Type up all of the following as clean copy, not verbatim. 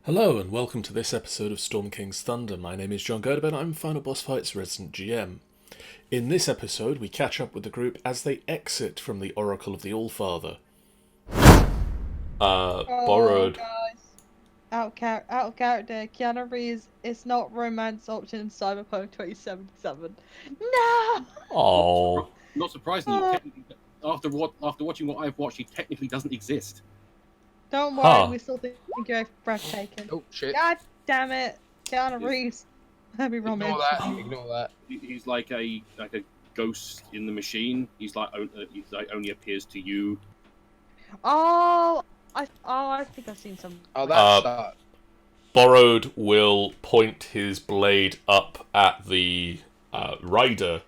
Hello and welcome to this episode of Storm King's Thunder. My name is John Gerdeben, I'm Final Boss Fights resident GM. In this episode, we catch up with the group as they exit from the Oracle of the Allfather. Borrowed. Guys, out of character. Keanu Reeves is not romance option in Cyberpunk 2077. No. Oh. Not surprisingly, after watching what I've watched, he technically doesn't exist. Don't worry, we still think you're breathtaking. Oh shit! God damn it, Keanu Reeves. Let me Ignore romance. that. Ignore that. He's like a ghost in the machine. He's like only appears to you. I think I've seen some. Oh, that's Borrowed will point his blade up at the rider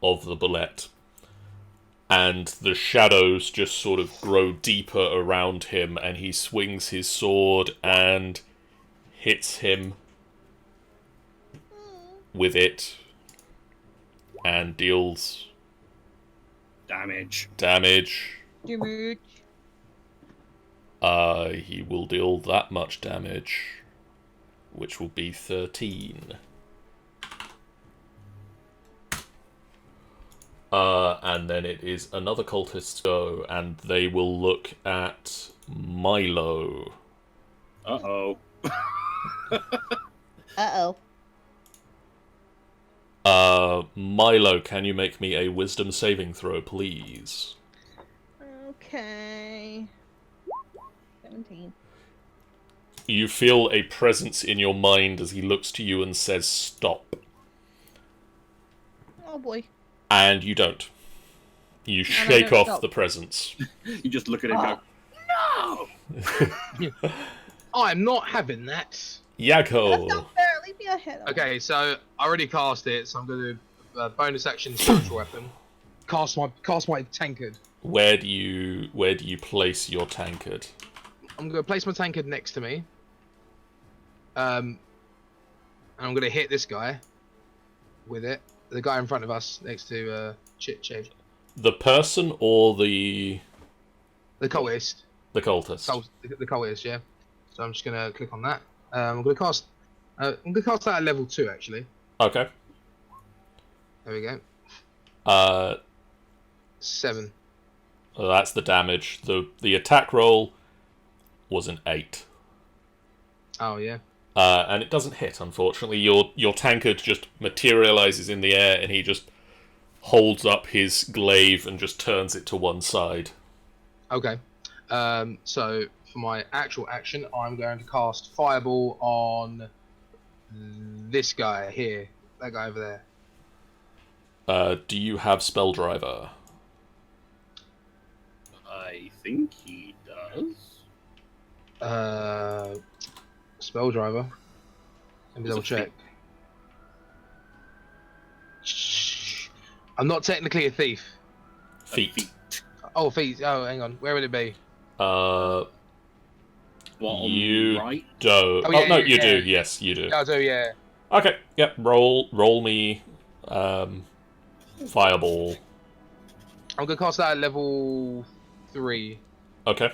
of the bullet, and the shadows just sort of grow deeper around him, and he swings his sword and hits him with it and deals Damage. Damage. He will deal that much damage, which will be 13. And then it is another cultist's go, and they will look at Milo. Uh-oh. Milo, can you make me a wisdom saving throw, please? Okay. 17. You feel a presence in your mind as he looks to you and says, "Stop." Oh boy. And you don't. You shake off stop. the presence. You just look at him and go, no! I'm not having that. That's Yako. not fair. Leave me ahead. Okay, so I already cast it, so I'm going to do a bonus action spiritual weapon. Cast my tankard. Where do you place your tankard? I'm going to place my tankard next to me. And I'm going to hit this guy with it. The guy in front of us, next to Chip. The person or the cultist. The cultist. The cultist, yeah. So I'm just going to click on that. I'm going to cast. I'm going to cast that at level 2, actually. Okay. There we go. 7. Well, that's the damage. The attack roll was an 8. Oh yeah. And it doesn't hit, unfortunately. Your tankard just materializes in the air, and he just holds up his glaive and just turns it to one side. Okay. So for my actual action, I'm going to cast Fireball on this guy here. That guy over there. Do you have Spell Driver? I think he does. Spell Driver. Let me It's double a check. I'm not technically a thief. Feet. Oh, feet. Oh, hang on. Where would it be? What, on You the right? do. Oh, yeah, no, yeah, you yeah. do. Yes, you do. Yeah, I do. Yeah. Okay. Yep. Roll me. Fireball. I'm gonna cast that at level 3. Okay.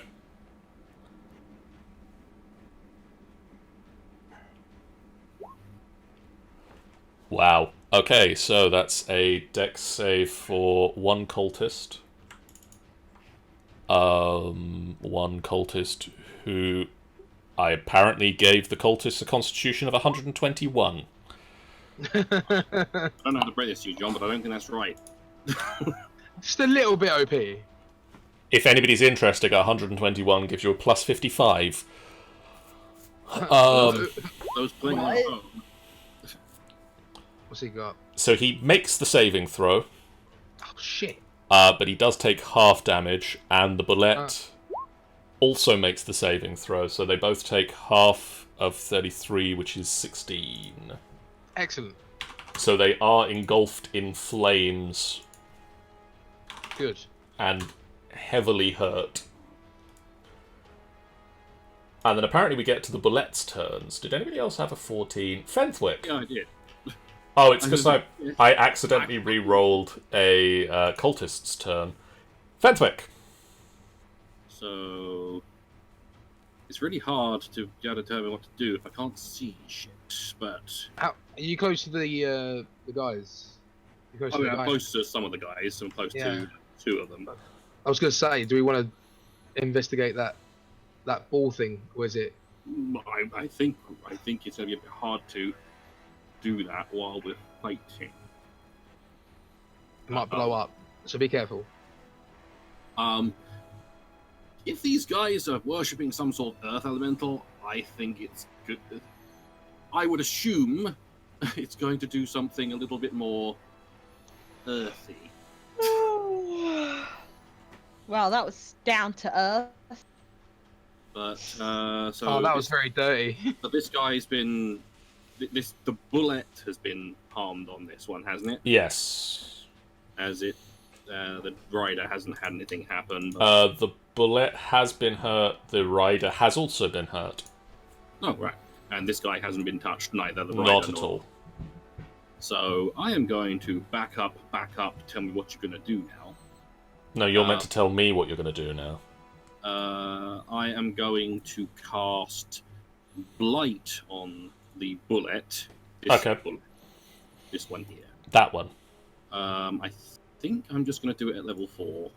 Wow. Okay, so that's a dex save for one cultist. One cultist who I apparently gave the cultist a constitution of 121. I don't know how to break this to you, John, but I don't think that's right. Just a little bit OP. If anybody's interested, 121 gives you a plus 55. Those playing on What? home. What's he got? So he makes the saving throw, Oh shit. but he does take half damage, and the bullet also makes the saving throw, so they both take half of 33, which is 16. Excellent. So they are engulfed in flames Good. and heavily hurt. And then apparently we get to the bullet's turns. Did anybody else have a 14? Fenthwick! Yeah, I did. Oh, it's because I accidentally re-rolled a cultist's turn. Fenthwick! So It's really hard to determine what to do if I can't see shit. But How, are you close to the guys? You close I to mean, the I'm guys? close to some of the guys. I'm close Yeah. to 2 of them. I was going to say, do we want to investigate that ball thing, or is it? I think it's going to be a bit hard to do that while we're fighting. It might blow up, so be careful. If these guys are worshipping some sort of earth elemental, I think it's good. I would assume it's going to do something a little bit more earthy. Well, that was down to earth. But That was very dirty. But this guy's been the bullet has been harmed on this one, hasn't it? Yes. As it the rider hasn't had anything happen. The bullet has been hurt. The rider has also been hurt. Oh, right. And this guy hasn't been touched, neither the rider Not at all. So I am going to back up. Tell me what you're going to do now. No, you're meant to tell me what you're going to do now. I am going to cast Blight on the bullet. Okay. Bullet. This one here. That one. I think I'm just going to do it at level 4.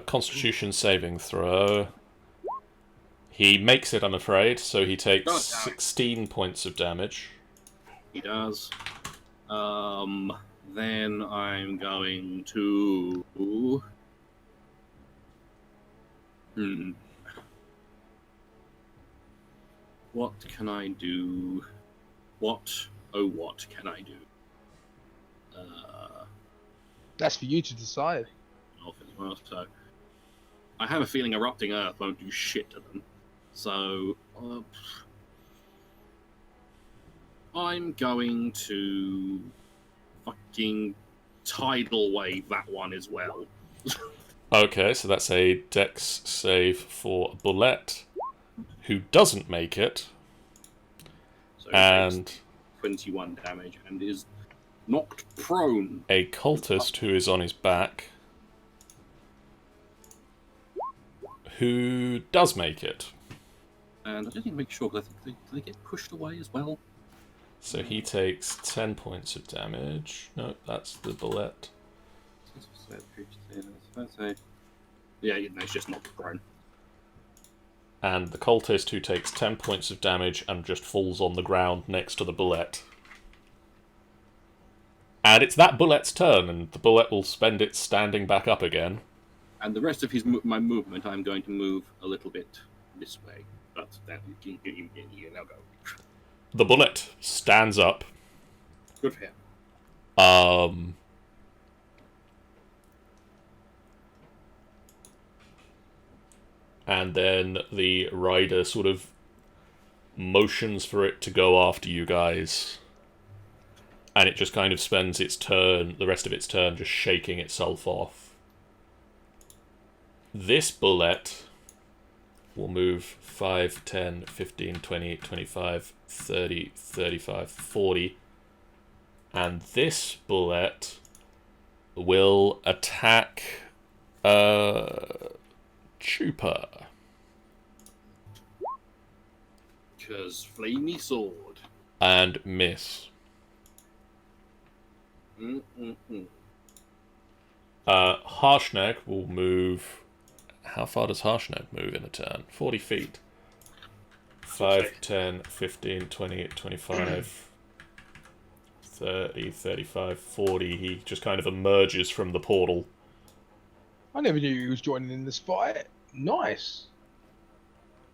Constitution saving throw. He makes it, I'm afraid, so he takes 16 points of damage. He does. Then I'm going to... What can I do? What can I do? That's for you to decide. Well, so I have a feeling erupting earth won't do shit to them. So I'm going to fucking tidal wave that one as well. Okay, so that's a dex save for Bullet, who doesn't make it. So he And takes 21 damage and is knocked prone. a cultist who is on his back, who does make it. And I didn't make sure, because I think they get pushed away as well. So he takes 10 points of damage. No, that's the Bullet. Yeah, it's just knocked prone. And the cultist who takes 10 points of damage and just falls on the ground next to the Bullet. And it's that Bullet's turn, and the Bullet will spend it standing back up again. And the rest of my movement, I'm going to move a little bit this way. But that you now go. The Bullet stands up. Good for him. And then the rider sort of motions for it to go after you guys. And it just kind of spends the rest of its turn, just shaking itself off. This Bullet will move 5, 10, 15, 20, 25, 30, 35, 40. And this Bullet will attack Chupa. Because flamey sword. And miss. Harshnag will move... How far does Harshnag move in a turn? 40 feet. 5, 10, 15, 20, 25, 30, 35, 40. He just kind of emerges from the portal. I never knew he was joining in this fight. Nice.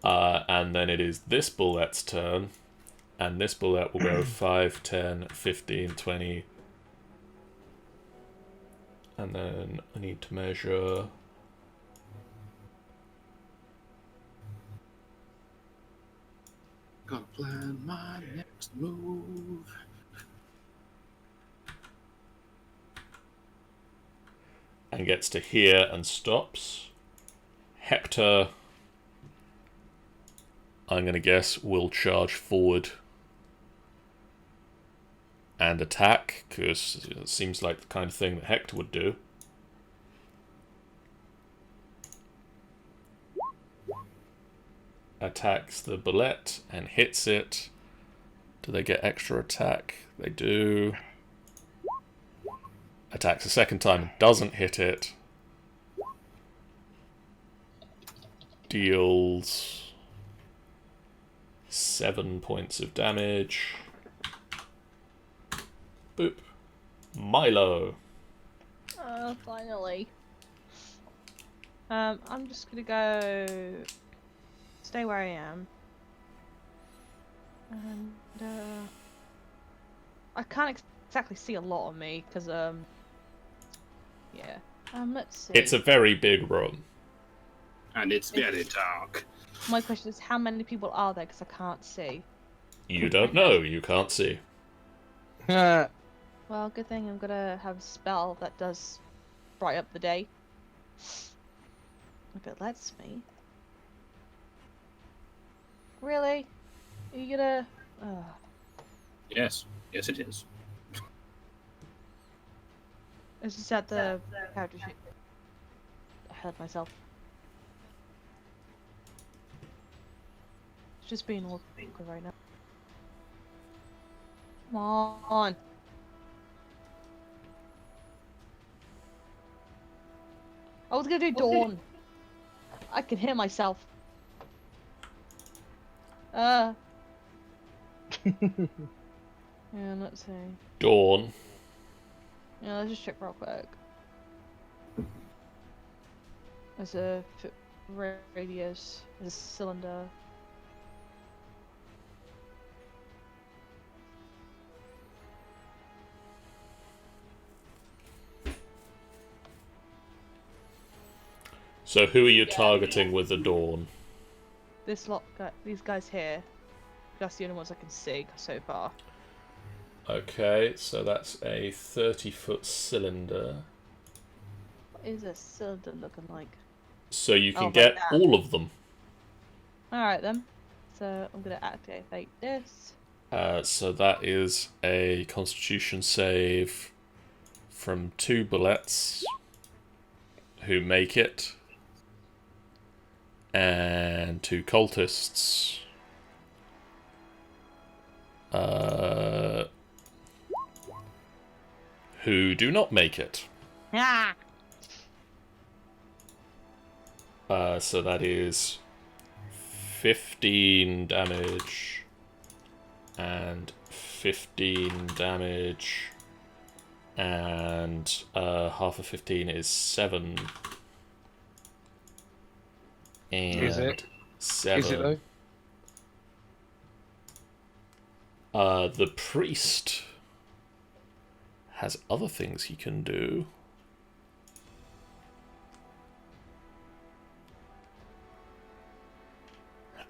And then it is this Bullet's turn. And this Bullet will go 5, 10, 15, 20. And then I need to measure... Gotta plan my next move. And gets to here and stops. Hector, I'm going to guess, will charge forward and attack, because it seems like the kind of thing that Hector would do. attacks the bullet and hits it. Do they get extra attack? They do. Attacks a second time and doesn't hit it. Deals 7 points of damage. Boop. Milo. Finally. I'm just gonna go stay where I am. And I can't exactly see a lot on me because yeah. Let's see. It's a very big room. And it's very dark. My question is, how many people are there? Because I can't see. You don't know. You can't see. Uh, Well, good thing I'm gonna have a spell that does bright up the day. If it lets me. Really? Are you gonna? Yes, yes, it is. It's just at the character sheet. I heard myself. It's just being awkward right now. Come on. I was gonna do Dawn. I can hear myself. Yeah, let's see. Dawn. Yeah, let's just check real quick. There's a radius, there's a cylinder. So who are you targeting with the Dawn? This lot, these guys here. That's the only ones I can see so far. Okay, so that's a 30-foot cylinder. What is a cylinder looking like? So you can like get that. all of them. Alright then. So I'm gonna activate this. So that is a Constitution save from 2 bullets who make it, and 2 cultists who do not make it. Ah! So that is 15 damage and 15 damage, and half of 15 is 7. And Is it? 7. Is it though? The priest has other things he can do.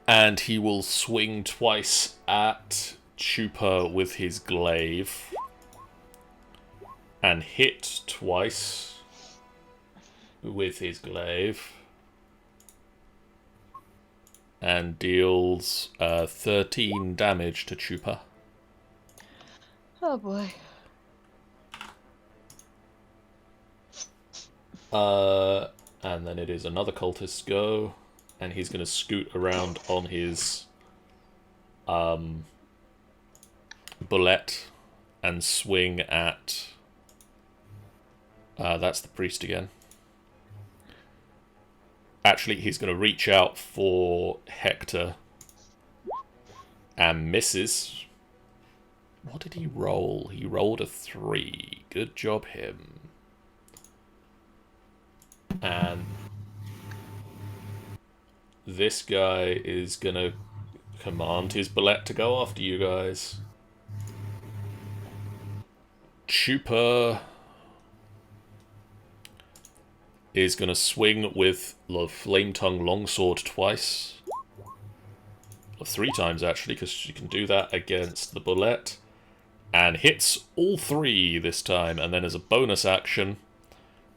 And he will swing twice at Chupa with his glaive. And hit twice with his glaive. And deals 13 damage to Chupa. Oh boy. And then it is another cultist's go. And he's going to scoot around on his bullet and swing at... that's the priest again. Actually, he's going to reach out for Hector and misses. What did he roll? He rolled a 3. Good job, him. And this guy is going to command his bullet to go after you guys. Chupa is going to swing with the Flame Tongue Longsword twice. Or 3 times, actually, because she can do that against the bullet. And hits all 3 this time. And then as a bonus action,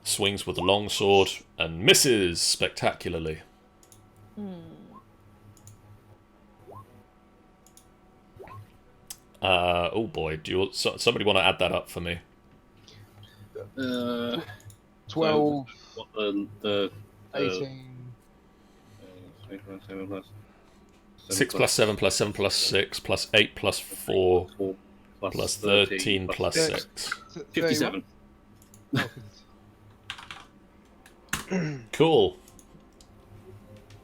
swings with the longsword and misses spectacularly. Oh boy, do you somebody want to add that up for me? 12, What the 18. 7 plus 6 plus 7 plus 7 plus 6 plus 8 plus 4 4 plus 13 plus plus 6. 57. Cool.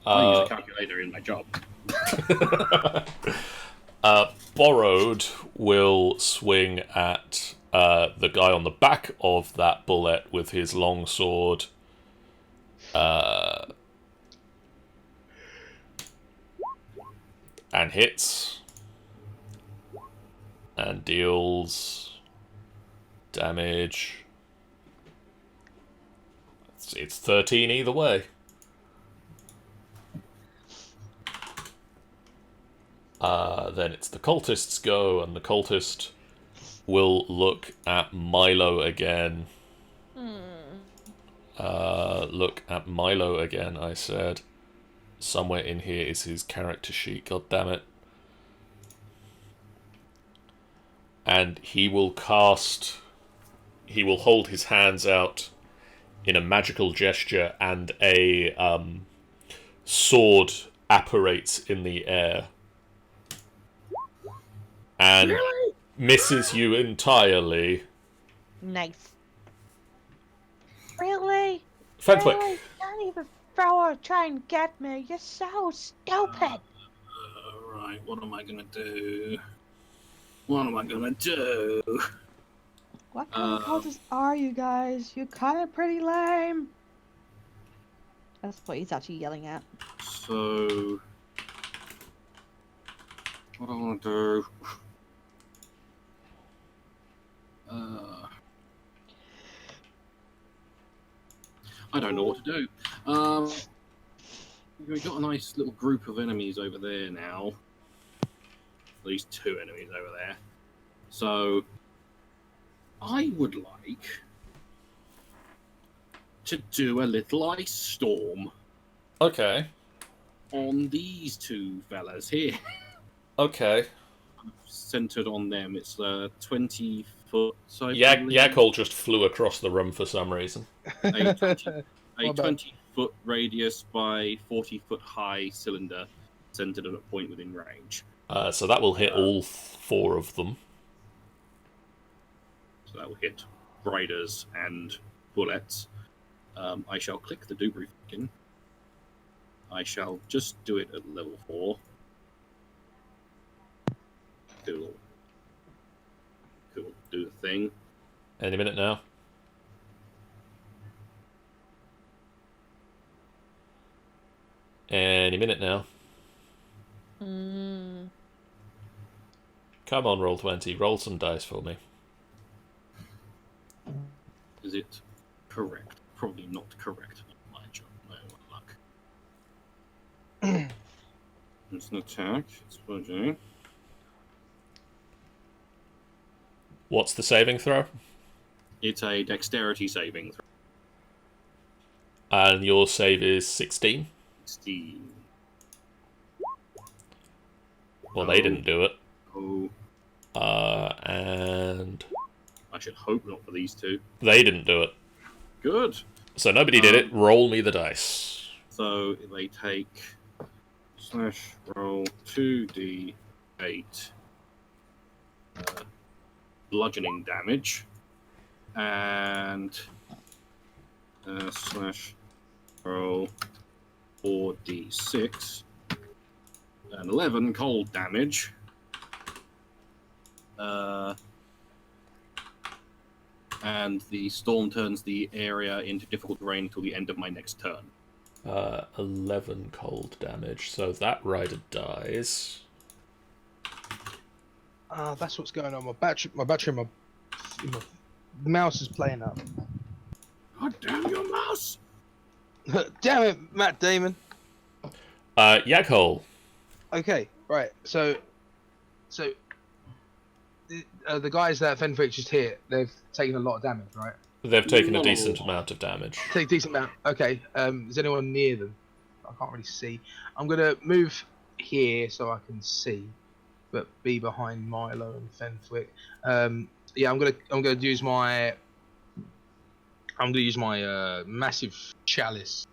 I use a calculator in my job. Borrowed will swing at the guy on the back of that bullet with his long sword. And hits. And deals damage. It's 13 either way. Then it's the cultists go, and the cultist will look at Milo again. Look at Milo again, I said. Somewhere in here is his character sheet, god damn it. And he will hold his hands out in a magical gesture, and a sword apparates in the air. And misses you entirely. Nice. Really? Fenwick. Really? You can't even throw or try and get me. You're so stupid. Right, what am I gonna do? What am I gonna do? What kind of cultists are you guys? You're kind of pretty lame. That's what he's actually yelling at. So, what do I want to do? I don't know what to do. We've got a nice little group of enemies over there now. At least 2 enemies over there. So, I would like to do a little ice storm Okay. on these 2 fellas here. Okay. Centered on them. It's 20 foot. So Yakol just flew across the room for some reason. a 20, a What about- 20-foot radius by 40-foot high cylinder centered at a point within range. So that will hit all 4 of them. So that will hit riders and bullets. I shall click the Dubry in. I shall just do it at level 4. Cool. Cool. Do the thing. Any minute now. Any minute now. Come on, roll 20. Roll some dice for me. Is it correct? Probably not correct. My job. No luck. It's an attack. It's budging. What's the saving throw? It's a dexterity saving throw. And your save is 16. 16. Well, they didn't do it. Oh, And I should hope not for these 2. they didn't do it. Good. So nobody did it. Roll me the dice. So they take /roll 2d8 bludgeoning damage and /roll 4d6 and 11 cold damage. And the storm turns the area into difficult terrain until the end of my next turn. 11 cold damage. So that rider dies. That's what's going on. My battery, the mouse is playing up. God damn your mouse! Damn it, Matt Damon. Yaghole. Okay, right. So the guys that Fenwick just hit, they've taken a lot of damage, right? They've taken a No. decent amount of damage. Take a decent amount. Okay. Is anyone near them? I can't really see. I'm gonna move here so I can see, but be behind Milo and Fenwick. Yeah, I'm gonna use my massive chalice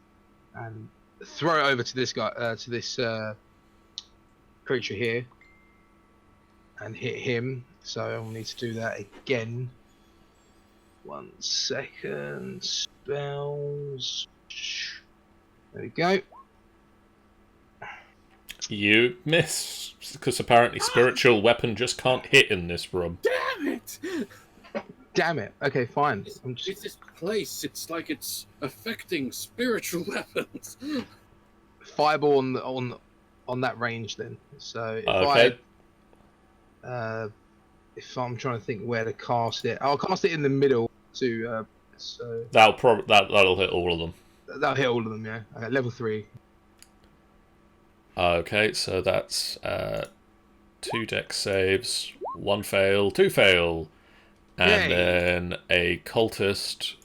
and throw it over to this guy, to this creature here and hit him. So I'll need to do that again. 1 second. Spells. There we go. You miss, because apparently spiritual weapon just can't hit in this room. Damn it! Damn it. Okay, fine. It's this place. It's like it's affecting spiritual weapons. Fireball on that range then. So if I'm trying to think where to cast it, I'll cast it in the middle to so That'll hit all of them. that'll hit all of them. Yeah. Okay, level 3. Okay, so that's 2 dex saves, 1 fail, 2 fail, and Yay. then a cultist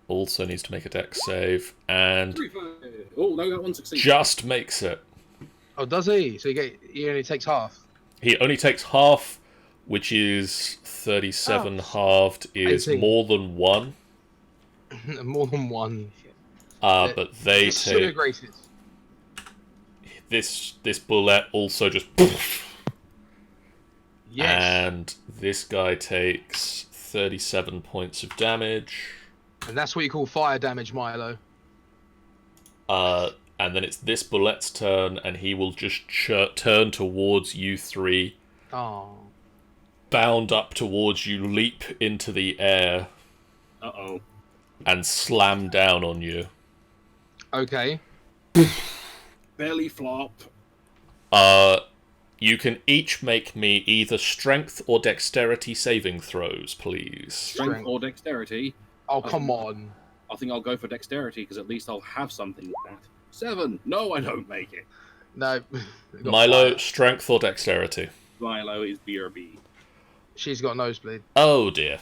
also needs to make a dex save and Oh no, that one succeeds. just makes it. Oh, does he? So he only takes half. He only takes half, which is 37 halved is 18. more than 1. More than 1. But they take Disintegrated. this bullet also just Yes. and this guy takes 37 points of damage. And that's what you call fire damage, Milo. And then it's this bullet's turn, and he will just turn towards you three, Oh. bound up towards you, leap into the air, Uh-oh. and slam down on you. Okay. Belly flop. You can each make me either strength or dexterity saving throws, please. Strength or dexterity. Oh, come on. I think I'll go for dexterity, because at least I'll have something with that. 7. No, I don't make it. No. Milo, fire. strength or dexterity? Milo is BRB. She's got a nosebleed. Oh dear.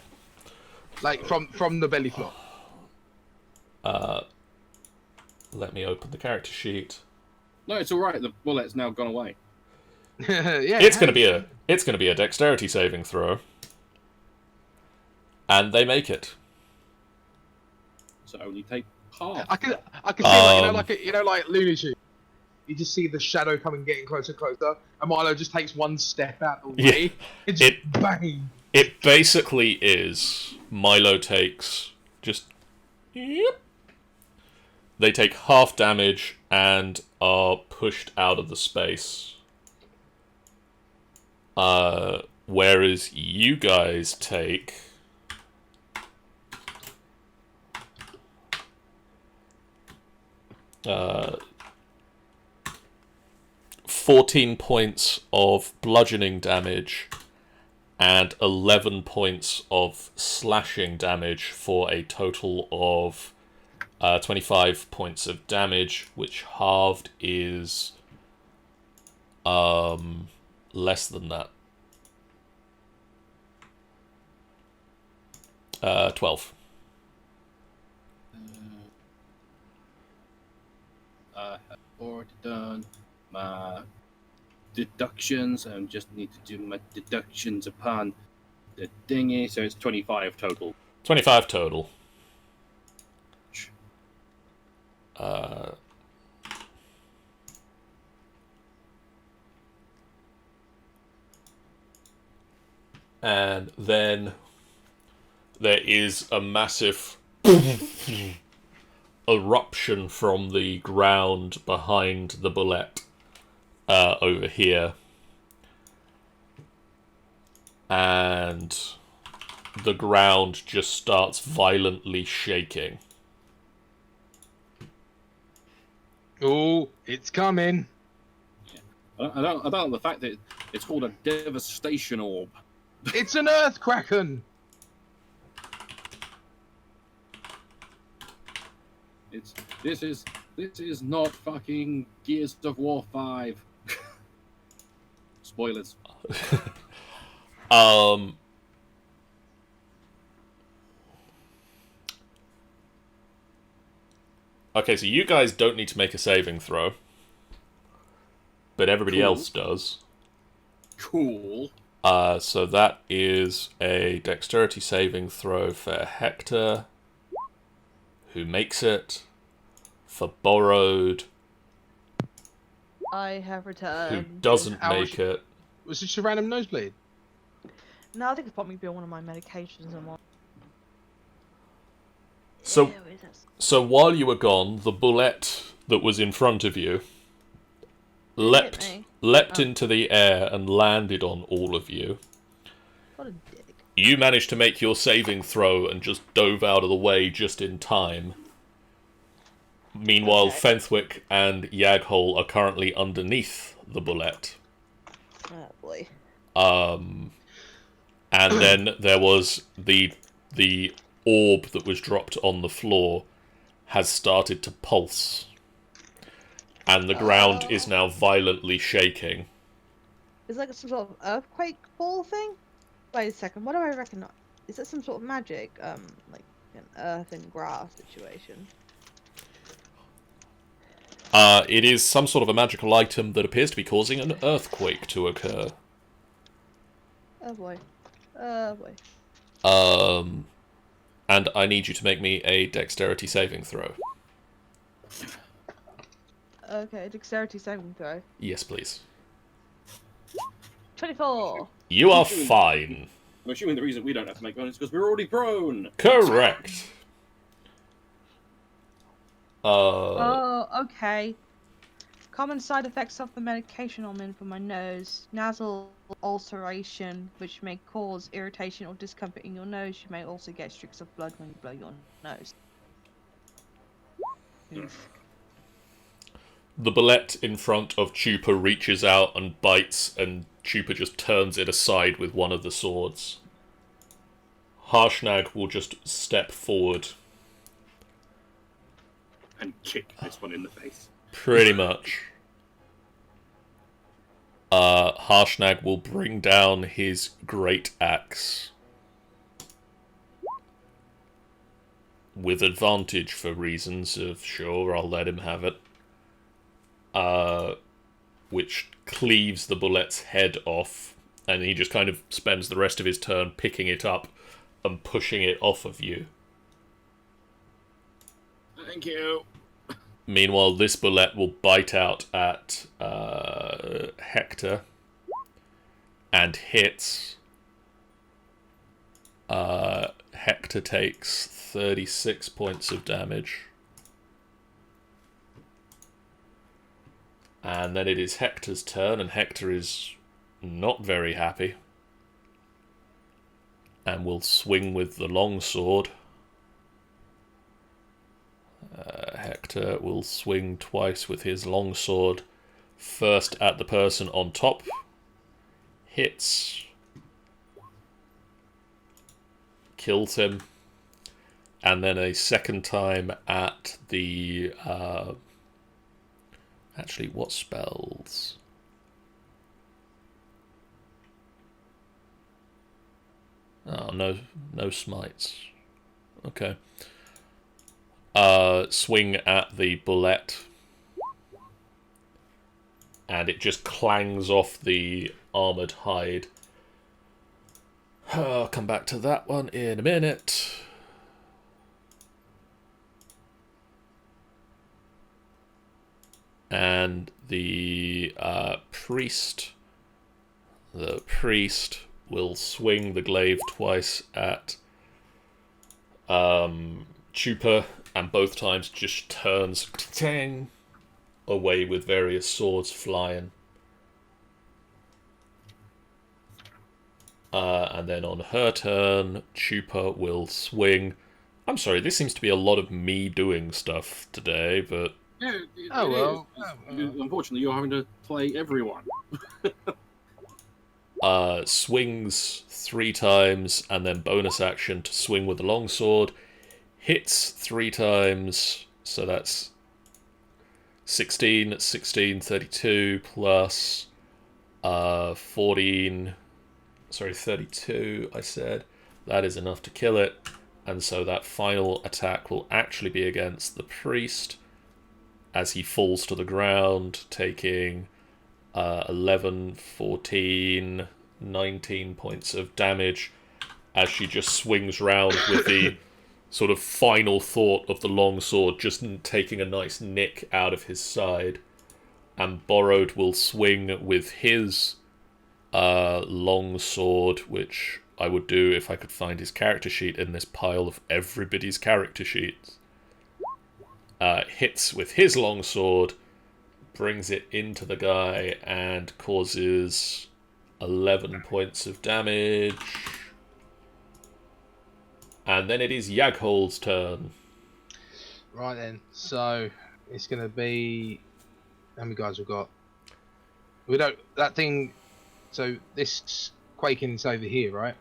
Like, from the belly flop. Let me open the character sheet. No, it's alright. The bullet's now gone away. Yeah. It's gonna be a dexterity saving throw. And they make it. So only take half. I can see like Looney Tunes. You just see the shadow coming, getting closer and closer, and Milo just takes one step out of the way. Yeah. It's just bang. It basically is Milo takes just yep. They take half damage and are pushed out of the space. Whereas you guys take 14 points of bludgeoning damage and 11 points of slashing damage for a total of 25 points of damage, which halved is less than that. 12. I have already done my deductions. I just need to do my deductions upon the thingy, so it's 25 total. 25 total. And then there is a massive eruption from the ground behind the bullet over here. And the ground just starts violently shaking. Oh, it's coming. I don't like the fact that it's called a devastation orb. It's an earth kraken. This is not fucking Gears of War 5. Spoilers. Okay, so you guys don't need to make a saving throw, but everybody Cool. else does. Cool. So that is a dexterity saving throw for Hector, who makes it. For Borrowed, I have who returned. doesn't How was make it. Was this a random nosebleed? No, I think it's probably been one of my medications and what. So, Ew, is that- so while you were gone, the bullet that was in front of you Did it hit me? leapt Oh. into the air and landed on all of you. What a dick. You managed to make your saving throw and just dove out of the way just in time. Meanwhile, Okay. Fenthwick and Yaghole are currently underneath the bullet. Oh boy. And then there was the orb that was dropped on the floor has started to pulse. And the ground is now violently shaking. Is it like some sort of earthquake ball thing? Wait a second, what do I recognize? Is that some sort of magic? Like an earth and grass situation? It is some sort of a magical item that appears to be causing an earthquake to occur. Oh boy. Oh boy. And I need you to make me a dexterity saving throw. Okay, dexterity saving throw. Yes, please. 24! You are fine. I'm assuming the reason we don't have to make one is because we're already prone. Correct. Oh, okay. Common side effects of the medication I'm in for my nose. Nasal ulceration, which may cause irritation or discomfort in your nose. You may also get streaks of blood when you blow your nose. Oof. The bullet in front of Chupa reaches out and bites, and Chupa just turns it aside with one of the swords. Harshnag will just step forward. And kick this one in the face. Pretty much. Harshnag will bring down his great axe. With advantage for reasons of, sure, I'll let him have it. Which cleaves the bullet's head off, and he just kind of spends the rest of his turn picking it up and pushing it off of you. Thank you. Meanwhile, this bullet will bite out at Hector and hits. Hector takes 36 points of damage. And then it is Hector's turn, and Hector is not very happy. And will swing with the longsword. Hector will swing twice with his longsword. First at the person on top. Hits. Kills him. And then a second time at the... Actually, what spells? Oh, no smites. Okay. Swing at the bullet. And it just clangs off the armoured hide. I'll come back to that one in a minute. And the priest will swing the glaive twice at Chupa, and both times just turns tang away with various swords flying. And then on her turn, Chupa will swing. I'm sorry, this seems to be a lot of me doing stuff today, but... Yeah, Oh, well. Unfortunately, you're having to play everyone. Swings 3 times, and then bonus action to swing with the longsword. Hits 3 times, so that's 16, 32, plus 14... Sorry, 32, I said. That is enough to kill it. And so that final attack will actually be against the priest as he falls to the ground, taking 11, 14, 19 points of damage as she just swings round with the sort of final thought of the longsword just taking a nice nick out of his side. and Borrowed will swing with his long sword, which I would do if I could find his character sheet in this pile of everybody's character sheets. Hits with his long sword, brings it into the guy, and causes 11 points of damage. And then it is Yaghol's turn. Right then, so it's going to be... How many guys we've got? We don't... That thing... So this quaking's over here, right?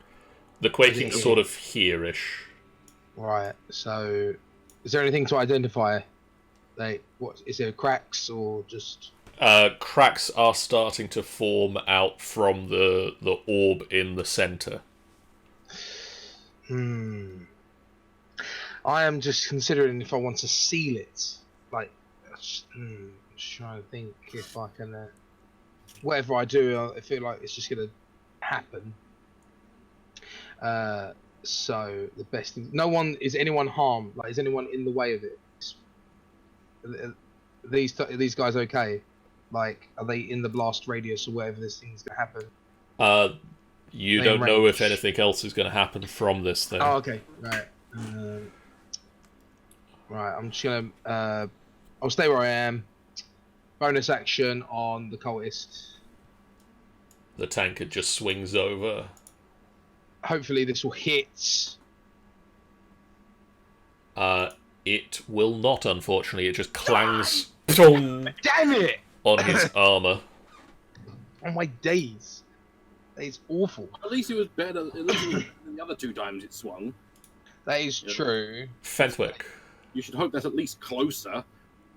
The quaking's sort of here-ish. Right, so... Is there anything to identify? Like, what... Is there cracks or just... Cracks are starting to form out from the orb in the centre. I am just considering if I want to seal it. Like, just trying to think if I can. Whatever I do, I feel like it's just going to happen. So the best thing. No one is anyone harmed. Like, is anyone in the way of it? These guys okay? Like, are they in the blast radius or whatever this thing's going to happen? You don't know if anything else is going to happen from this thing. Oh, okay, right. Right, I'm just gonna. I'll stay where I am. Bonus action on the cultist. The tanker just swings over. Hopefully, this will hit. It will not, unfortunately. It just clangs damn it! On his armour. On my days. That is awful. At least it was better. At least it was better than the other 2 times it swung. That is true. Fentwick. You should hope that's at least closer.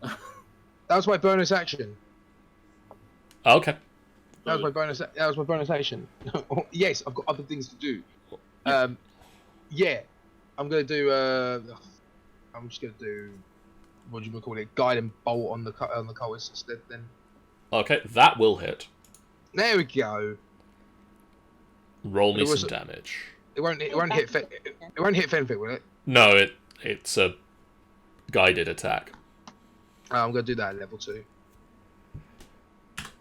That was my bonus action. Okay. That was my bonus action. Yes, I've got other things to do. Yeah, I'm gonna do. I'm just gonna do. What do you call it? Guide and bolt on the cultist instead. Then. Okay, that will hit. There we go. Roll me some damage. It won't hit Fenfic, will it? No, it's a guided attack. I'm gonna do that at level 2.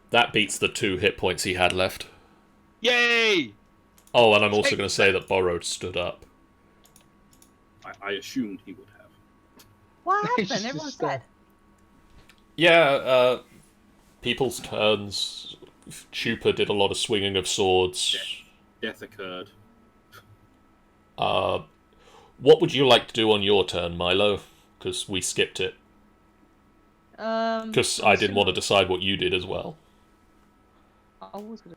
That beats the 2 hit points he had left. Yay! Oh, and I'm also going to say that Borrowed stood up. I assumed he would have. What happened? Everyone's dead. Yeah, people's turns. Chupa did a lot of swinging of swords. Death occurred. What would you like to do on your turn, Milo? Because we skipped it. Because I didn't want to decide what you did as well. I was gonna.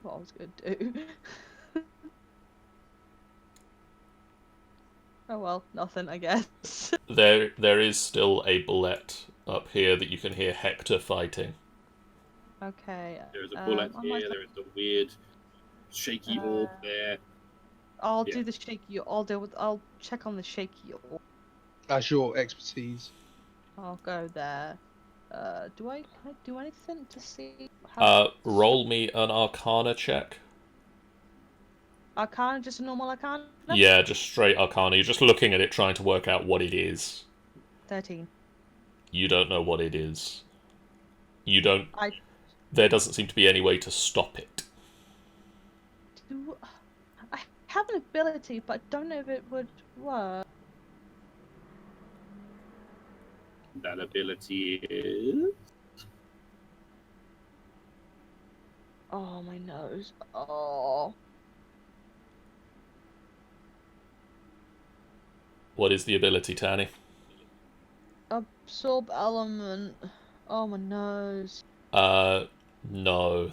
What I was gonna do. Oh well, nothing, I guess. There is still a bullet up here that you can hear Hector fighting. Okay. There's a bullet here. There is a weird, shaky orb there. I'll do the shaky. I'll check on the shaky orb. That's your expertise. I'll go there. Can I do anything to see? Roll me an Arcana check. Arcana, just a normal Arcana? Yeah, just straight Arcana. You're just looking at it, trying to work out what it is. 13. You don't know what it is. You don't... There doesn't seem to be any way to stop it. I have an ability, but I don't know if it would work. That ability is... Oh, my nose. Oh. What is the ability, Tanny? Absorb element. Oh, my nose. No.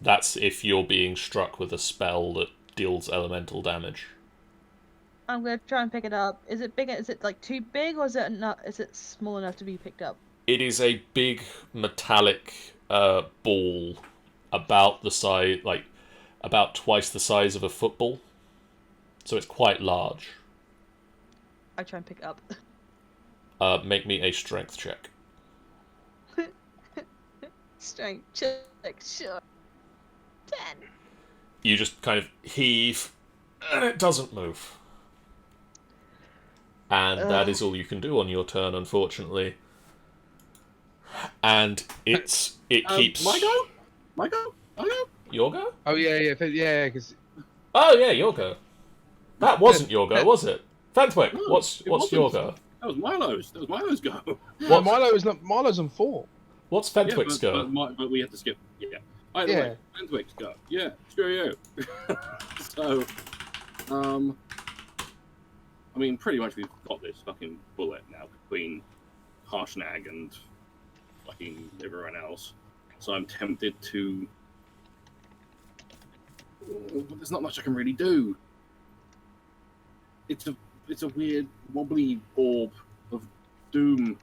That's if you're being struck with a spell that deals elemental damage. I'm gonna try and pick it up. Is it big? Is it like too big, or is it not? Is it small enough to be picked up? It is a big metallic ball, about the size, about twice the size of a football. So it's quite large. I try and pick it up. Make me a strength check. Strength check, sure. 10. You just kind of heave, and it doesn't move. And that is all you can do on your turn, unfortunately. and it keeps. My go. My go. Your go? Oh yeah, because Oh yeah, your go. That wasn't your go, was it? Fenthwick, No, what's it your wasn't. go? That was Milo's. That was Milo's go. What? Milo's on 4. What's Yeah, Fenthwick's go? but we had to skip. Yeah. Either Yeah. way, Fenthwick's go. Yeah, screw you. So, I mean, pretty much we've got this fucking bullet now between Harshnag and fucking everyone else. So I'm tempted to. But there's not much I can really do. It's a weird wobbly orb of doom.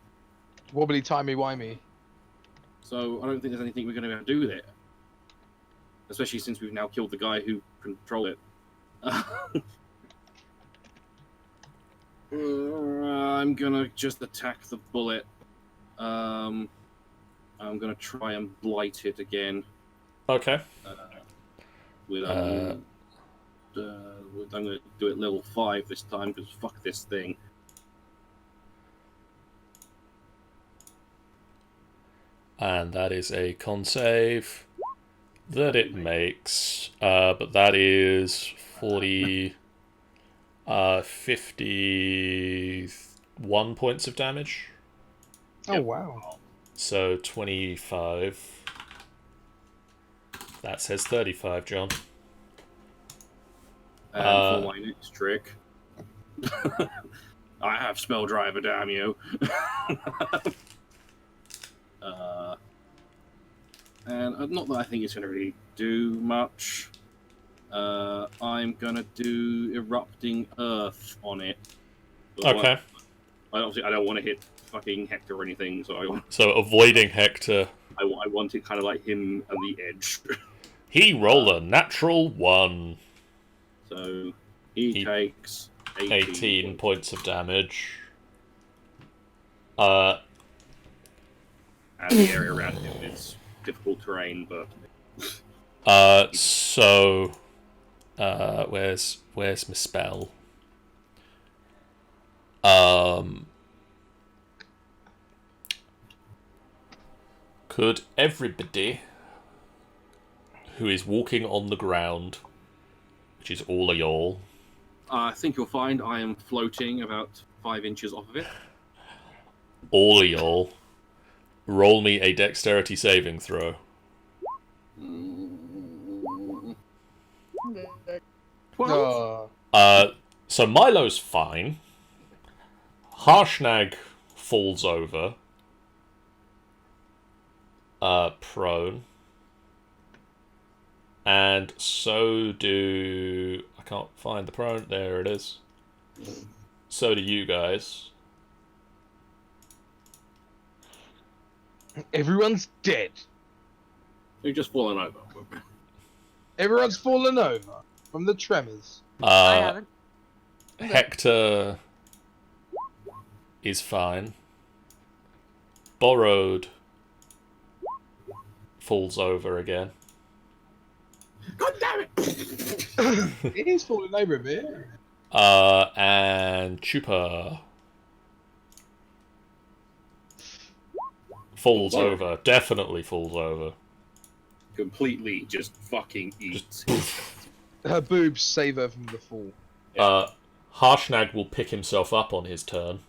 Wobbly timey wimey. So I don't think there's anything we're going to be able to do with it. Especially since we've now killed the guy who controlled it. I'm gonna just attack the bullet. I'm gonna try and blight it again. Okay. I'm gonna do it level 5 this time because fuck this thing. And that is a con save that it makes, but that is 40, 51 points of damage. Oh wow. So 25. That says 35, John. And for my next trick, I have spell driver, damn you. And not that I think it's going to really do much. I'm going to do Erupting Earth on it. But Okay. I don't want to hit fucking Hector or anything, so So avoiding Hector. I want it kind of like him on the edge. He rolled a natural 1. So he takes 18 points of damage. And the area around him is difficult terrain, but where's my spell? Could everybody who is walking on the ground, which is all of y'all, I think you'll find I am floating about 5 inches off of it. all of y'all, roll me a dexterity saving throw. Good. 12. So Milo's fine. Harshnag falls over. Prone. And so do... I can't find the prone. There it is. So do you guys. Everyone's dead. You're just falling over. Everyone's fallen over from the tremors. I haven't. Hector is fine. Borrowed falls over again. God damn it! It is falling over a bit. And Chupa falls over. Definitely falls over. Completely just fucking eats. Her boobs save her from the fall. Harshnag will pick himself up on his turn.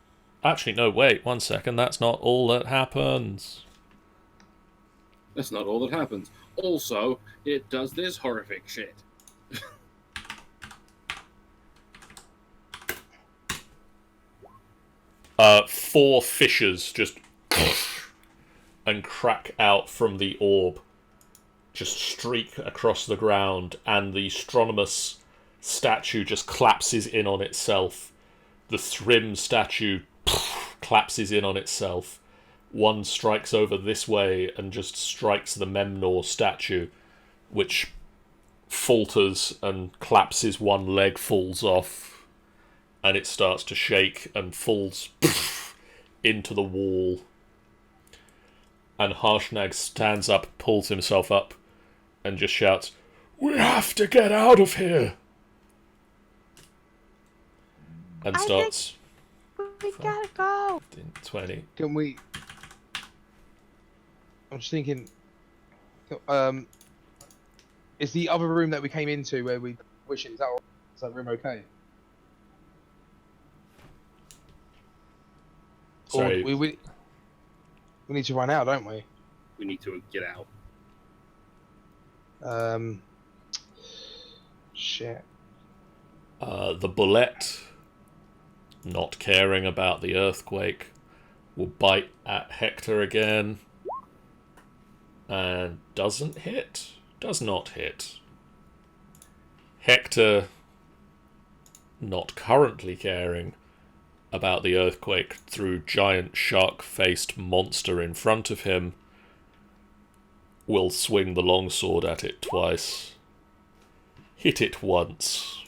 Actually, no, wait, 1 second. That's not all that happens. That's not all that happens. Also, it does this horrific shit. 4 fissures just and crack out from the orb, just streak across the ground, and the Astronomus statue just collapses in on itself. The Thrym statue collapses in on itself. One strikes over this way and just strikes the Memnor statue, which falters and collapses. One leg falls off, and it starts to shake and falls into the wall. And Harshnag stands up, pulls himself up, and just shouts, "We have to get out of here!" And starts... We gotta go! 20. Can we? I'm just thinking. Is the other room that we came into where we wish it? Is that room okay? Or Sorry. we need to run out, don't we? We need to get out. Shit. The bullet, not caring about the earthquake, will bite at Hector again. And doesn't hit. Does not hit. Hector, not currently caring about the earthquake through giant shark-faced monster in front of him, will swing the longsword at it twice. Hit it once.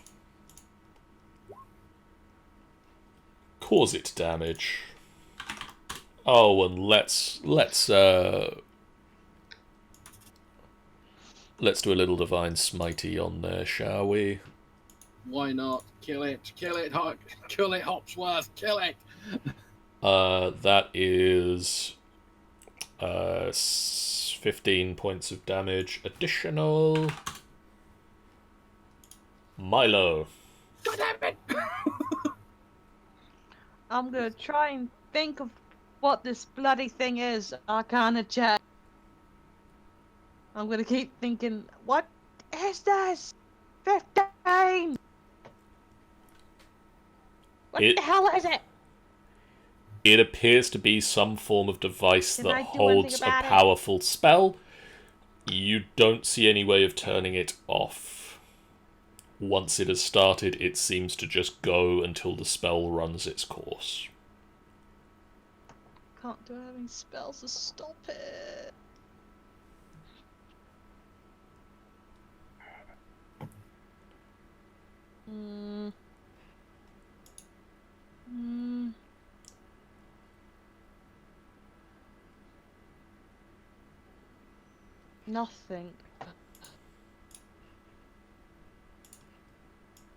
Cause it damage. Oh, and let's do a little divine smitey on there, shall we? Why not? Kill it, kill it, Hopsworth, kill it! That is 15 points of damage. Additional. Milo. God damn it! I'm gonna try and think of what this bloody thing is. Arcana check. I'm gonna keep thinking, what is this? 15! What the hell is it? It appears to be some form of device Can I that do holds anything a about it? powerful spell. You don't see any way of turning it off. Once it has started, it seems to just go until the spell runs its course. Can't do any spells to stop it. Hmm. Hmm. Nothing.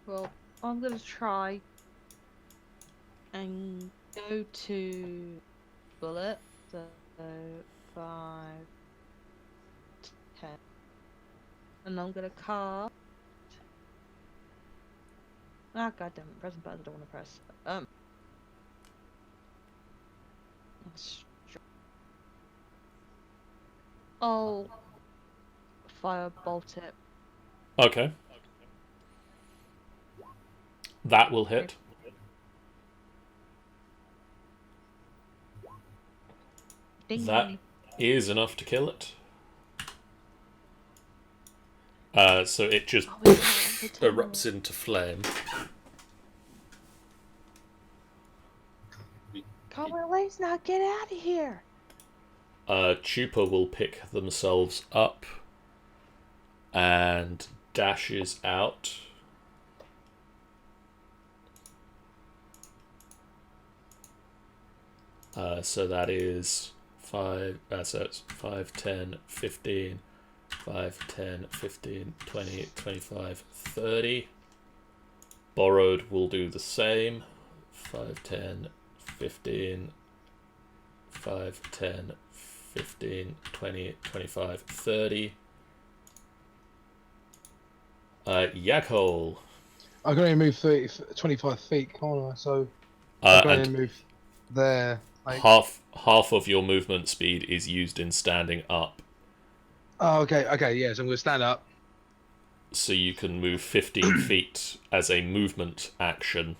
Well, I'm gonna try and go to bullet. So 5, 10, and I'm gonna cast. Ah, goddamn it! Pressing buttons I don't want to press. Oh, firebolt it. Okay. That will hit. Ding. That is enough to kill it. So it just erupts into flame. Come on, let's not get out of here. Chupa will pick themselves up and dashes out. So that is 5, so it's 5, 10, 15, 5, 10, 15, 20, 25, 30. Borrowed will do the same. 5, 10, 15, 5, 10, 15, 20, 25, 30. Yakhol. I can only move 25 feet, can't I? So I can And only move there. Like... half of your movement speed is used in standing up. Oh, okay, yeah. So I'm going to stand up. So you can move 15 feet as a movement action.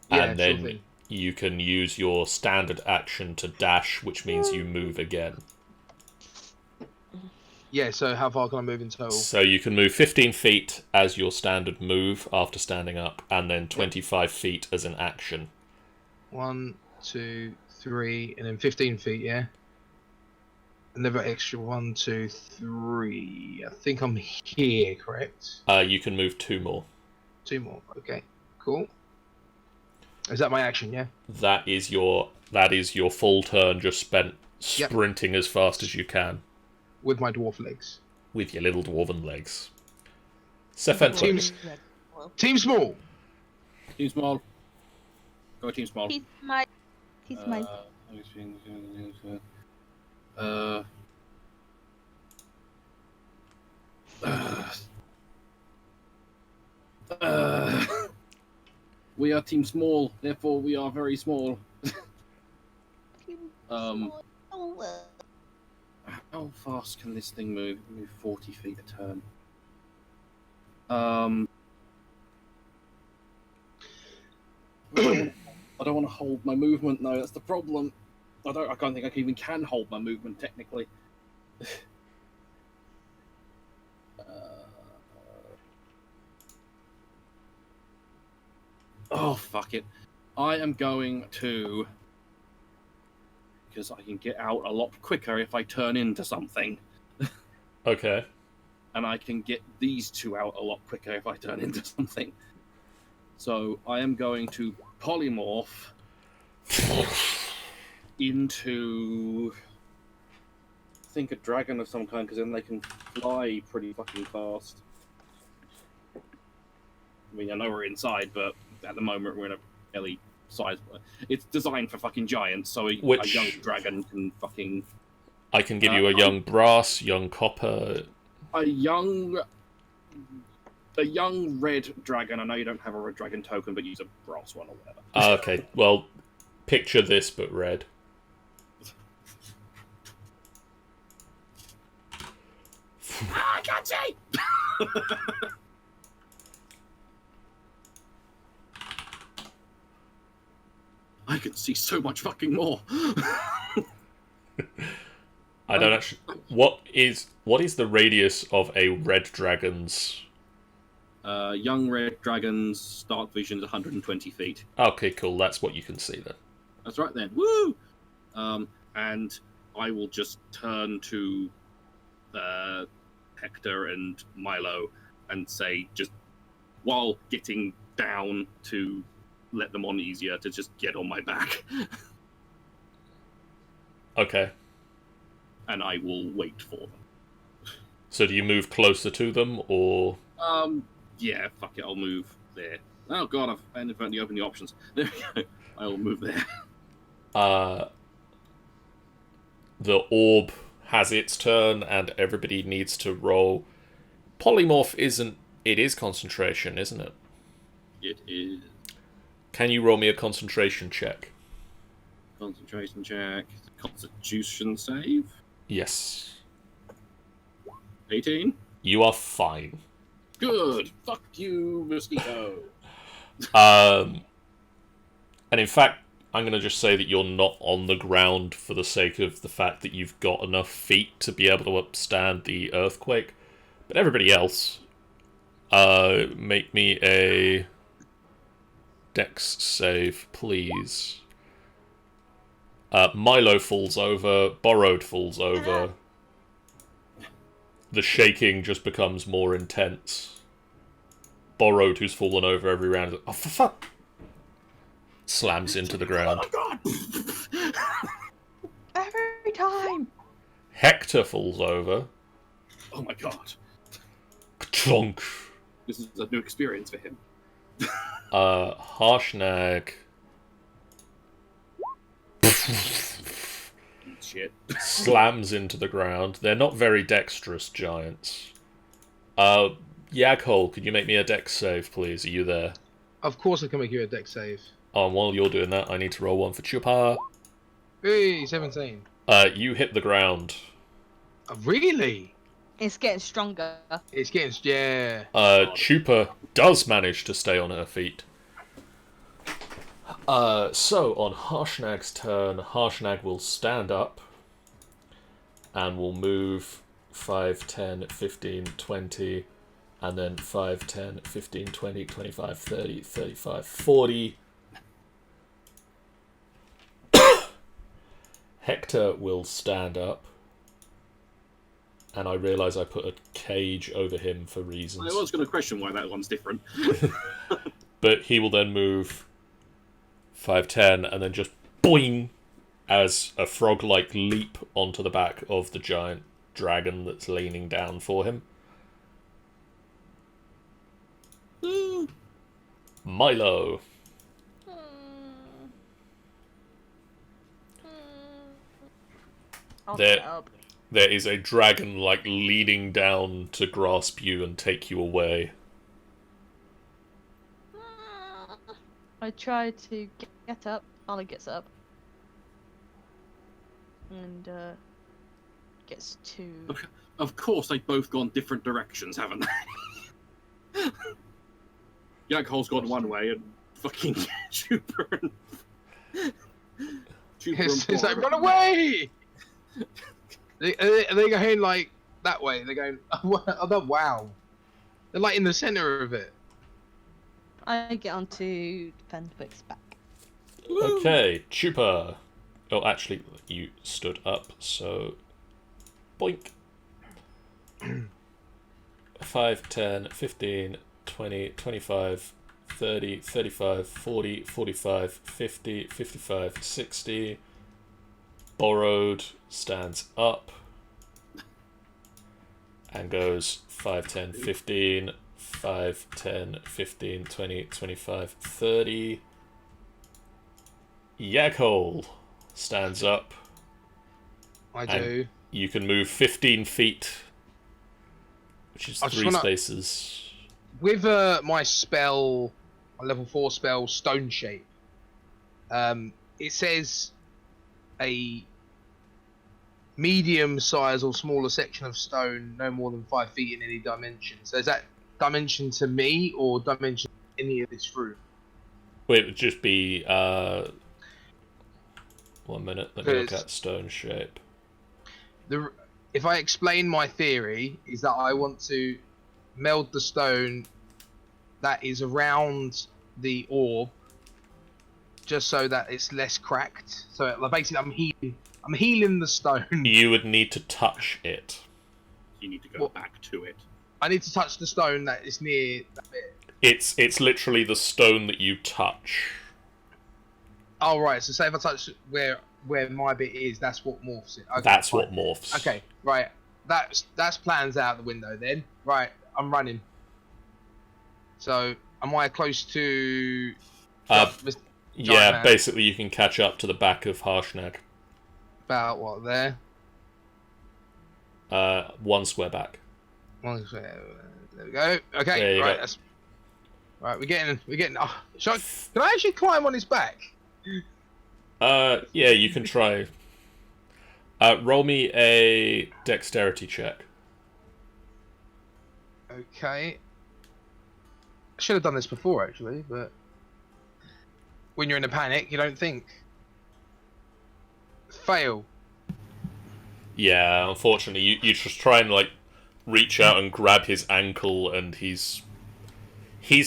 Yeah, And then sure thing. you can use your standard action to dash, which means you move again. Yeah, so how far can I move in total? So you can move 15 feet as your standard move after standing up, and then 25 feet as an action. 1, 2, 3, and then 15 feet, yeah? Another extra 1, 2, 3. I think I'm here, correct? You can move 2 more. 2 more, okay. Cool. Is that my action, yeah? That is your full turn just spent sprinting as fast as you can. With my dwarf legs. With your little dwarven legs. Team small! Team small. Go team small. He's my. We are team small, therefore we are very small. How fast can this thing move? Move 40 feet a turn. I don't want to hold my movement. No, that's the problem. I don't think I even can hold my movement technically. Oh fuck it! I am going to, because I can get out a lot quicker if I turn into something. Okay. And I can get these two out a lot quicker if I turn into something. So I am going to polymorph into, I think, a dragon of some kind, because then they can fly pretty fucking fast. I mean, I know we're inside, but at the moment we're in a fairly size. It's designed for fucking giants, so a young dragon can fucking. I can give you a young brass, young copper. A young red dragon. I know you don't have a red dragon token, but use a brass one or whatever. Okay, well, picture this but red. I can't see! I can see so much fucking more. I don't actually. What is the radius of a red dragon's? Young red dragons, dark vision's 120 feet. Okay, cool. That's what you can see then. That's right then. Woo! And I will just turn to Hector and Milo and say, just while getting down to let them on easier, to just get on my back. Okay. And I will wait for them. So do you move closer to them, or? Yeah, fuck it, I'll move there. Oh god, I've inadvertently opened the options. There we go. I'll move there. The orb has its turn, and everybody needs to roll. Polymorph isn't. It is concentration, isn't it? It is. Can you roll me a concentration check? Concentration check. Constitution save. Yes. 18. You are fine. Good. Fuck you, mosquito. And in fact, I'm going to just say that you're not on the ground for the sake of the fact that you've got enough feet to be able to withstand the earthquake. But everybody else, make me a Dex save, please. Milo falls over, Borrowed falls over. The shaking just becomes more intense. Borrowed, who's fallen over every round, oh, for fuck! Slams into the ground. Oh my god! Every time! Hector falls over. Oh my god. Chonk. This is a new experience for him. Harshnag. Shit. Slams into the ground. They're not very dexterous giants. Yaghole, could you make me a dex save, please? Are you there? Of course I can make you a dex save. And while you're doing that, I need to roll one for Chupa. Hey, 17. You hit the ground. Really? It's getting stronger. It's getting... Yeah. Chupa does manage to stay on her feet. So, on Harshnag's turn, Harshnag will stand up and will move 5, 10, 15, 20, and then 5, 10, 15, 20, 25, 30, 35, 40. Hector will stand up, and I realise I put a cage over him for reasons. I was going to question why that one's different. But he will then move 5, 10, and then just boing as a frog-like leap onto the back of the giant dragon that's leaning down for him. Milo. I'll There- get up. There is a dragon, leaning down to grasp you and take you away. I try to get up. Ollie gets up. And, gets to... Of course, they've both gone different directions, haven't they? Yakhol's gone one way, and fucking Chupa and... It's like, run away! Are they going, like, that way? They're going, oh, wow. They're, like, in the centre of it. I get onto Fenwick's back. Okay, Chupa. Oh, actually, you stood up, so... Boink. 5, 10, 15, 20, 25, 30, 35, 40, 45, 50, 55, 60. Borrowed stands up and goes 5, 10, 15, 5, 10, 15, 20, 25, 30. Yakhol stands up. I do. You can move 15 feet, which is 3 spaces. With my spell, my level 4 spell, Stone Shape, it says a medium size or smaller section of stone, no more than 5 feet in any dimension. So is that dimension to me or dimension to any of this room? Well, it would just be 1 minute. Let me look at Stone Shape. If I explain my theory, is that I want to meld the stone that is around the orb, just so that it's less cracked. So basically, I'm healing the stone. You would need to touch it. You need to go back to it. I need to touch the stone that is near that bit. It's literally the stone that you touch. Oh right, so say if I touch where my bit is, that's what morphs it. Okay, that's what morphs. Okay, right. That's plans out the window then. Right, I'm running. So am I close to? Yeah, basically you can catch up to the back of Harshnag. About what there? 1 square back. 1 square. There we go. Okay, there you right. Go. That's right. We're getting. Can I actually climb on his back? Yeah, you can try. Roll me a dexterity check. Okay. I should have done this before actually, but when you're in a panic, you don't think. Fail. Yeah, unfortunately, you just try and reach out and grab his ankle, and he's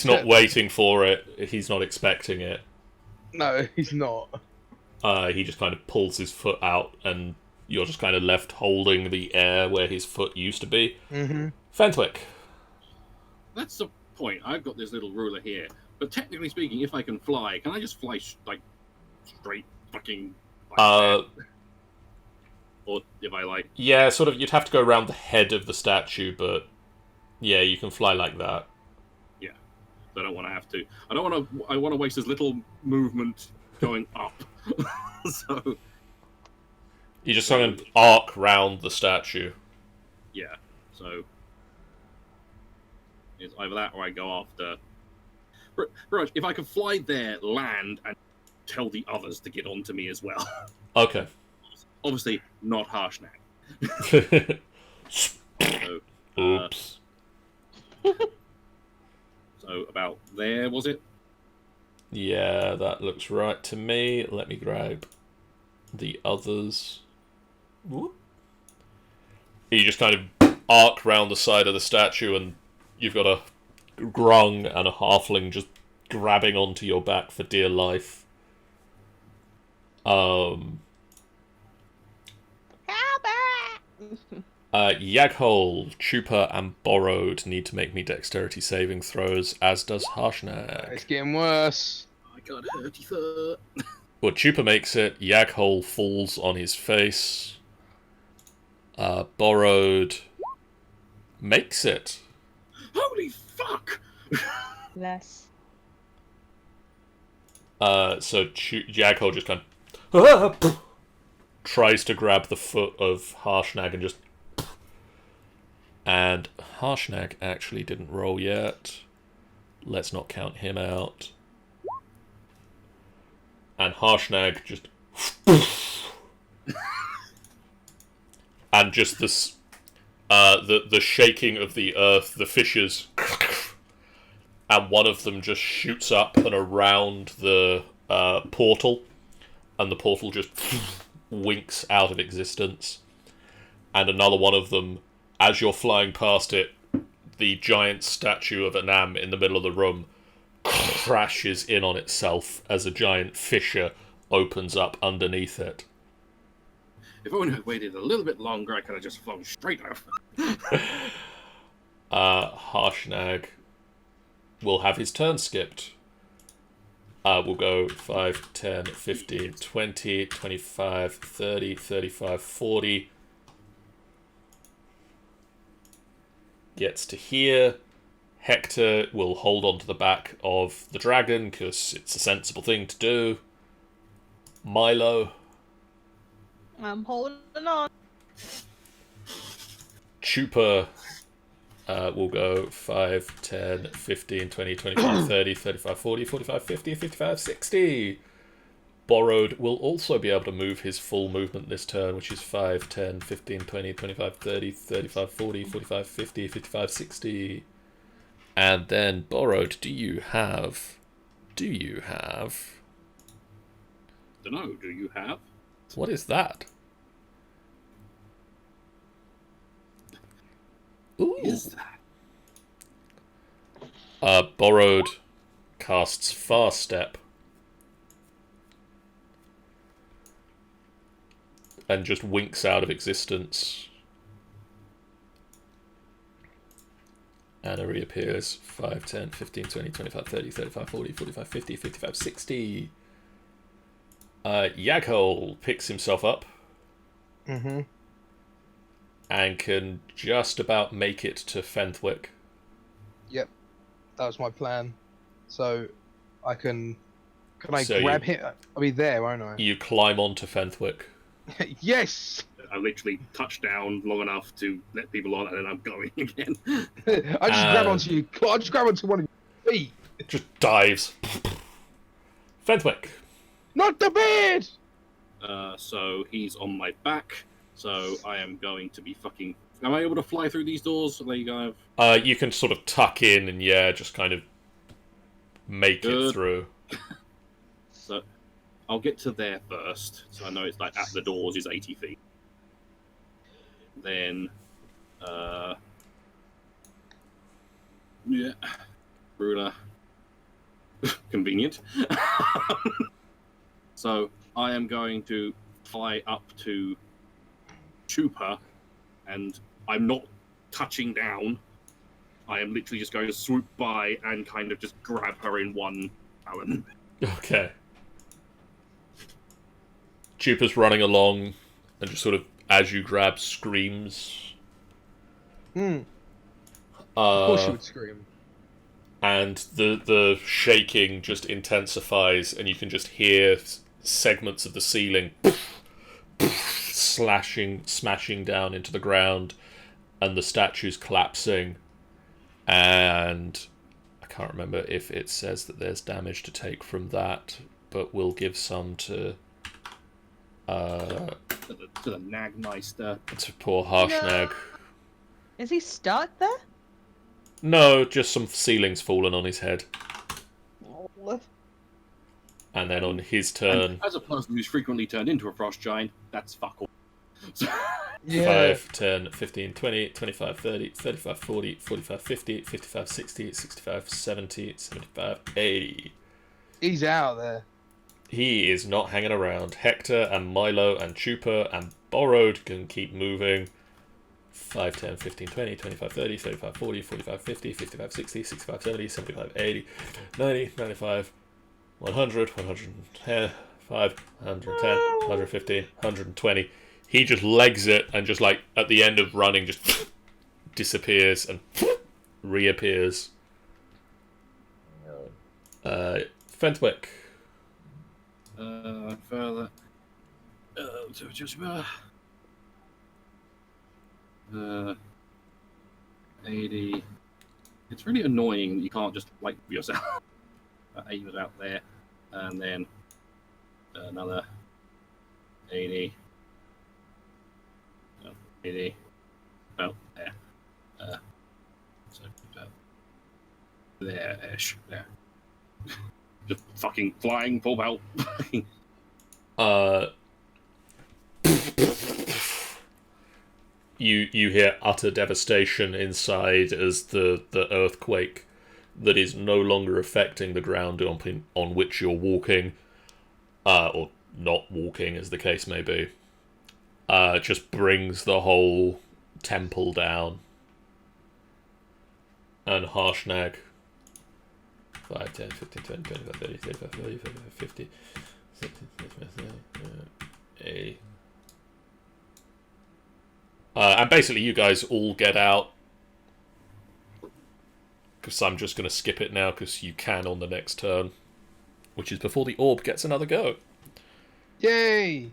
not waiting for it. He's not expecting it. No, he's not. He just kind of pulls his foot out, and you're just kind of left holding the air where his foot used to be. Mm-hmm. Fentwick. That's the point. I've got this little ruler here, but technically speaking, if I can fly, can I just fly straight fucking? Or if I Yeah, sort of. You'd have to go around the head of the statue, but yeah, you can fly like that. Yeah, I don't want to have to. I don't want to. I want to waste as little movement going up. So you just kind of arc round the statue. Yeah, so it's either that or I go after. Pretty much, if I can fly there, land, and tell the others to get onto me as well. Okay. Obviously, not Harshnag. So, oops. So about there, was it? Yeah, that looks right to me. Let me grab the others. Whoop. You just kind of arc round the side of the statue, and you've got a grung and a halfling just grabbing onto your back for dear life. Yaghol, Chupa, and Borrowed need to make me dexterity saving throws, as does Harshnag. It's getting worse. I got a hurty foot. Well, Chupa makes it. Yaghol falls on his face. Borrowed makes it. Holy fuck! Less. So Yaghol just kind of tries to grab the foot of Harshnag and just... And Harshnag actually didn't roll yet. Let's not count him out. And Harshnag just... and just this... the shaking of the earth, the fissures... and one of them just shoots up and around the portal, and the portal just winks out of existence. And another one of them, as you're flying past it, the giant statue of Anam in the middle of the room crashes in on itself as a giant fissure opens up underneath it. If only I'd waited a little bit longer, I could have just flown straight over. Harshnag will have his turn skipped. We'll go 5, 10, 15, 20, 25, 30, 35, 40. Gets to here. Hector will hold on to the back of the dragon because it's a sensible thing to do. Milo. I'm holding on. Chupa will go 5, 10, 15, 20, 25, 30, 35, 40, 45, 50, 55, 60. Borrowed will also be able to move his full movement this turn, which is 5, 10, 15, 20, 25, 30, 35, 40, 45, 50, 55, 60. And then, Borrowed, do you have... Dunno, do you have? What is that? Ooh. Is that? Borrowed casts Fast Step. And just winks out of existence. And it reappears 5, 10, 15, 20, 25, 30, 35, 40, 45, 50, 55, 60. Yaghol picks himself up. Mm-hmm. And can just about make it to Fenthwick. Yep. That was my plan. So I can I So grab him? I'll be there, won't I? You climb onto Fenthwick. Yes! I literally touch down long enough to let people on, and then I'm going again. I just grab onto you. I just grab onto one of your feet. Just dives. Fenthwick. Not the beard! So he's on my back. So I am going to be fucking... Am I able to fly through these doors? Are they kind of... You can sort of tuck in and, yeah, just kind of make it through. So I'll get to there first. So I know it's like at the doors is 80 feet. Then... yeah. Ruler. Convenient. So I am going to fly up to Chupa, and I'm not touching down. I am literally just going to swoop by and kind of just grab her in one talon. Okay. Chupa's running along and just sort of, as you grab, screams. Of course she would scream. And the shaking just intensifies, and you can just hear segments of the ceiling smashing down into the ground, and the statue's collapsing. And I can't remember if it says that there's damage to take from that, but we'll give some to to the Nagmeister. to poor Harshnag. No. Is he stuck there? No, just some ceilings fallen on his head. Oh. And then on his turn... And as a person who's frequently turned into a frost giant, that's fuck all. Yeah. 5, 10, 15, 20, 25, 30, 35, 40, 45, 50, 55, 60, 65, 70, 75, 80. He's out there. He is not hanging around. Hector and Milo and Chupa and Borrowed can keep moving. 5, 10, 15, 20, 25, 30, 35, 40, 45, 50, 55, 60, 65, 70, 75, 80, 90, 95, 100, 110, 110, 115, 120. He just legs it and just like at the end of running just disappears and reappears. Fenthwick. Further. 80. It's really annoying that you can't just like yourself. 80 was out there, and then another 80. 80. About there. So about there-ish. There. Just fucking flying full belt. You hear utter devastation inside as the earthquake that is no longer affecting the ground on which you're walking, or not walking, as the case may be, just brings the whole temple down. And Harshnag, 5, 10, 15, 20, 25, 30, 35, 40, 45, 50, 60, 70, and basically you guys all get out, because I'm just going to skip it now because you can on the next turn, which is before the orb gets another go. Yay!